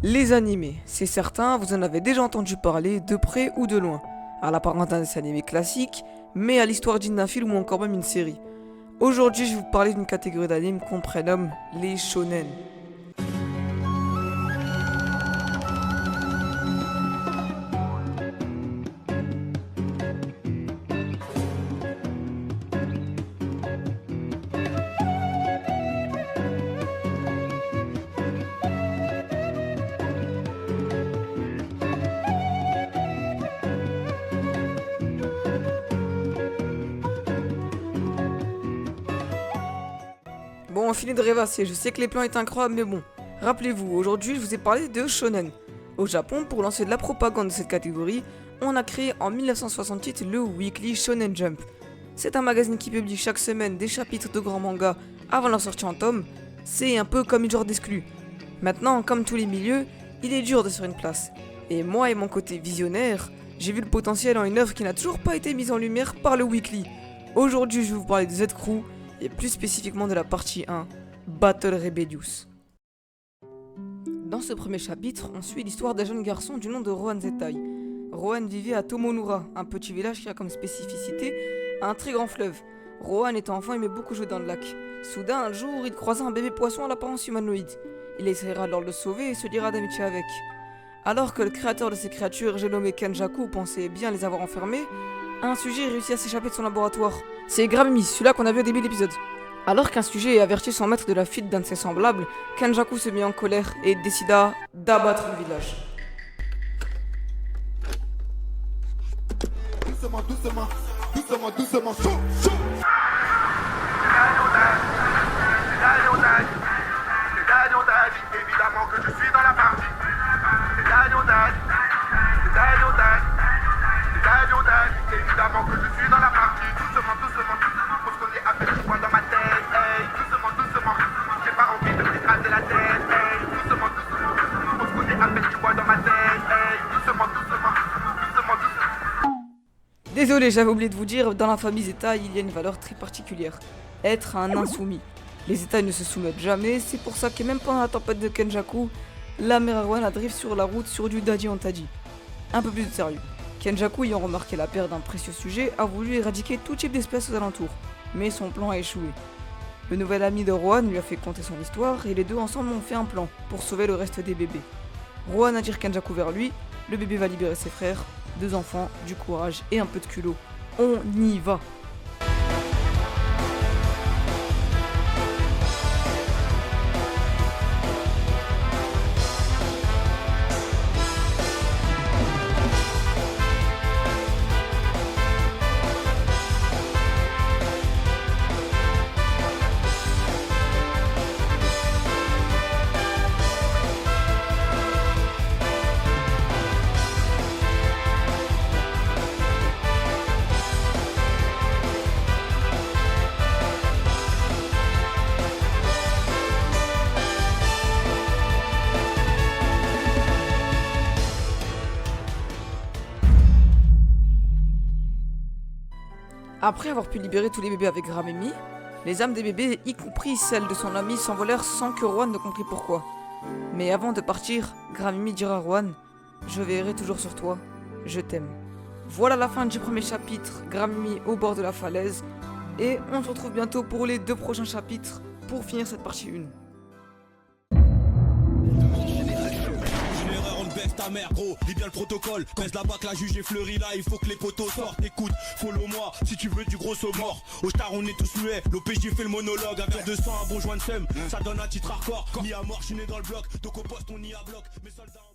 Les animés, c'est certain, vous en avez déjà entendu parler de près ou de loin. À l'apparence d'un dessin animé classique, mais à l'histoire digne d'un film ou encore même une série. Aujourd'hui, je vais vous parler d'une catégorie d'animes qu'on prénomme les shonen. Bon, fini de rêvasser, je sais que les plans étaient incroyables, mais bon. Rappelez-vous, aujourd'hui je vous ai parlé de shonen. Au Japon, pour lancer de la propagande de cette catégorie, on a créé en 1968 le Weekly Shonen Jump. C'est un magazine qui publie chaque semaine des chapitres de grands mangas avant leur sortie en tome. C'est un peu comme une genre d'exclu. Maintenant, comme tous les milieux, il est dur de se faire une place. Et moi et mon côté visionnaire, j'ai vu le potentiel en une œuvre qui n'a toujours pas été mise en lumière par le Weekly. Aujourd'hui, je vais vous parler de Z-Crew, et plus spécifiquement de la partie 1, Battle Rebellious. Dans ce premier chapitre, on suit l'histoire d'un jeune garçon du nom de Rohan Zettai. Rohan vivait à Tomonura, un petit village qui a comme spécificité un très grand fleuve. Rohan étant enfant aimait beaucoup jouer dans le lac. Soudain, un jour, il croisa un bébé poisson à l'apparence humanoïde. Il essaiera alors de le sauver et se liera d'amitié avec. Alors que le créateur de ces créatures, j'ai nommé Kenjaku, pensait bien les avoir enfermés, un sujet réussit à s'échapper de son laboratoire. C'est Grammy, celui-là qu'on a vu au début de l'épisode. Alors qu'un sujet avertit son maître de la fuite d'un de ses semblables, Kenjaku se mit en colère et décida d'abattre le village. Doucement, doucement, doucement, doucement, chaud, chaud. Évidemment que je suis dans la partie. Évidemment que je suis dans la partie. Doucement, doucement, parce qu'on est à peine du poing dans ma tête. Hey, doucement, doucement, j'ai pas envie de m'écraser la tête. Hey, doucement, doucement, parce qu'on est à peine du poing dans ma tête. Hey, doucement, doucement, doucement, doucement. Désolé, j'avais oublié de vous dire, dans la famille Zeta, il y a une valeur très particulière. Être un insoumis. Les Zeta ne se soumettent jamais, c'est pour ça que même pendant la tempête de Kenjaku, la mère Rohan drive sur la route sur du Daddy Antaji. Un peu plus de sérieux. Kenjaku, ayant remarqué la perte d'un précieux sujet, a voulu éradiquer tout type d'espèces aux alentours, mais son plan a échoué. Le nouvel ami de Rohan lui a fait conter son histoire et les deux ensemble ont fait un plan pour sauver le reste des bébés. Rohan attire Kenjaku vers lui, le bébé va libérer ses frères, 2 enfants, du courage et un peu de culot. On y va! Après avoir pu libérer tous les bébés avec Grammy, les âmes des bébés, y compris celles de son ami, s'envolèrent sans que Rohan ne comprît pourquoi. Mais avant de partir, Grammy dira à Rohan « Je veillerai toujours sur toi, je t'aime ». Voilà la fin du premier chapitre, Grammy au bord de la falaise, et on se retrouve bientôt pour les 2 prochains chapitres pour finir cette partie 1. Ta mère gros, lis bien le protocole. Pèse la bac, la juge est fleurie là, il faut que les poteaux sortent. Écoute, follow-moi si tu veux du gros saut mort. Au star on est tous muets, l'OPJ fait le monologue. Un verre de sang, un bon joint de sème, ça donne un titre hardcore. Ni à mort, je suis né dans le bloc, donc au poste on y a bloc. Mes soldats